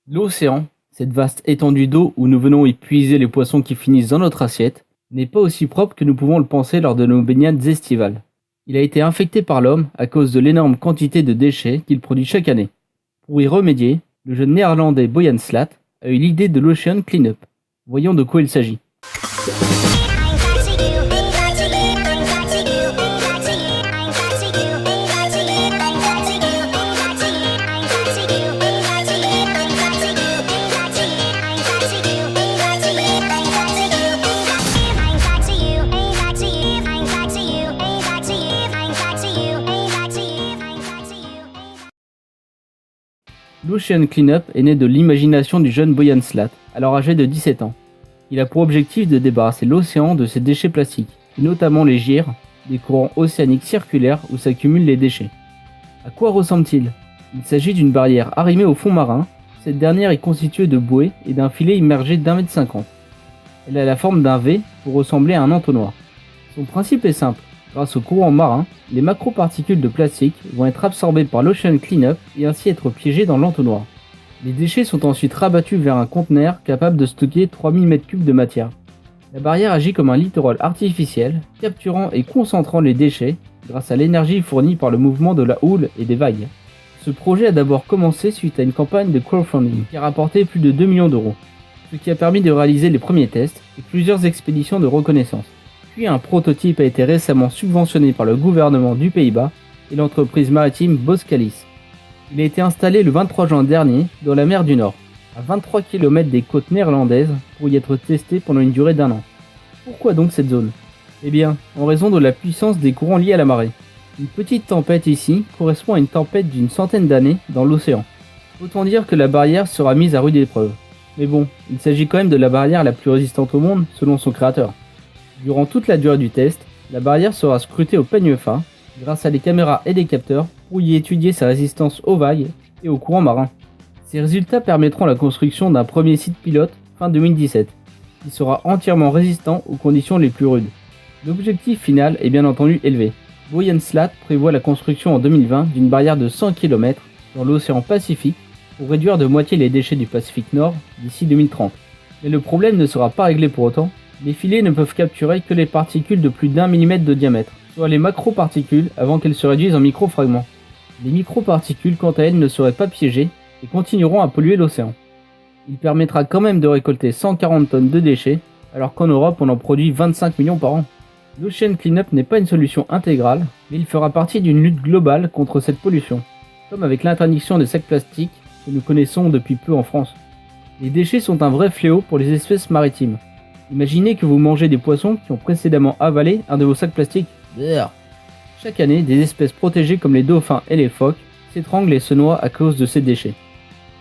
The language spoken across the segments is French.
L'océan, cette vaste étendue d'eau où nous venons y puiser les poissons qui finissent dans notre assiette, n'est pas aussi propre que nous pouvons le penser lors de nos baignades estivales. Il a été infecté par l'homme à cause de l'énorme quantité de déchets qu'il produit chaque année. Pour y remédier, le jeune néerlandais Boyan Slat a eu l'idée de l'Ocean Cleanup. Voyons de quoi il s'agit. L'Ocean Cleanup est né de l'imagination du jeune Boyan Slat, alors âgé de 17 ans. Il a pour objectif de débarrasser l'océan de ses déchets plastiques, et notamment les gyres, des courants océaniques circulaires où s'accumulent les déchets. À quoi ressemble-t-il? Il s'agit d'une barrière arrimée au fond marin. Cette dernière est constituée de bouées et d'un filet immergé d'1,50 m. Elle a la forme d'un V pour ressembler à un entonnoir. Son principe est simple. Grâce au courant marin, les macroparticules de plastique vont être absorbées par l'Ocean Cleanup et ainsi être piégées dans l'entonnoir. Les déchets sont ensuite rabattus vers un conteneur capable de stocker 3000 m3 de matière. La barrière agit comme un littoral artificiel, capturant et concentrant les déchets grâce à l'énergie fournie par le mouvement de la houle et des vagues. Ce projet a d'abord commencé suite à une campagne de crowdfunding qui a rapporté plus de 2 millions d'euros, ce qui a permis de réaliser les premiers tests et plusieurs expéditions de reconnaissance. Puis un prototype a été récemment subventionné par le gouvernement du Pays-Bas et l'entreprise maritime Boskalis. Il a été installé le 23 juin dernier dans la mer du Nord, à 23 km des côtes néerlandaises, pour y être testé pendant une durée d'1 an. Pourquoi donc cette zone? Eh bien, en raison de la puissance des courants liés à la marée. Une petite tempête ici correspond à une tempête d'une centaine d'années dans l'océan. Autant dire que la barrière sera mise à rude épreuve. Mais bon, il s'agit quand même de la barrière la plus résistante au monde, selon son créateur. Durant toute la durée du test, la barrière sera scrutée au peigne fin, grâce à des caméras et des capteurs, pour y étudier sa résistance aux vagues et aux courants marins. Ces résultats permettront la construction d'un premier site pilote fin 2017, qui sera entièrement résistant aux conditions les plus rudes. L'objectif final est bien entendu élevé. Boyan Slat prévoit la construction en 2020 d'une barrière de 100 km dans l'océan Pacifique pour réduire de moitié les déchets du Pacifique Nord d'ici 2030. Mais le problème ne sera pas réglé pour autant. Les filets ne peuvent capturer que les particules de plus d'1 mm de diamètre, soit les macroparticules avant qu'elles se réduisent en microfragments. Les microparticules quant à elles ne seraient pas piégées et continueront à polluer l'océan. Il permettra quand même de récolter 140 tonnes de déchets, alors qu'en Europe on en produit 25 millions par an. L'Ocean Cleanup n'est pas une solution intégrale, mais il fera partie d'une lutte globale contre cette pollution, comme avec l'interdiction des sacs plastiques que nous connaissons depuis peu en France. Les déchets sont un vrai fléau pour les espèces maritimes. Imaginez que vous mangez des poissons qui ont précédemment avalé un de vos sacs plastiques. Brrr. Chaque année, des espèces protégées comme les dauphins et les phoques s'étranglent et se noient à cause de ces déchets.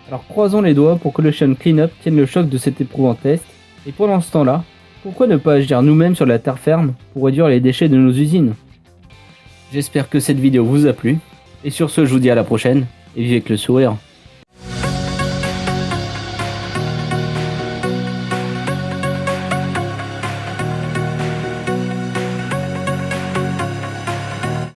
Alors croisons les doigts pour que l'Ocean Cleanup tienne le choc de cet éprouvant test, et pendant ce temps-là, pourquoi ne pas agir nous-mêmes sur la terre ferme pour réduire les déchets de nos usines? J'espère que cette vidéo vous a plu, et sur ce je vous dis à la prochaine, et vivez avec le sourire.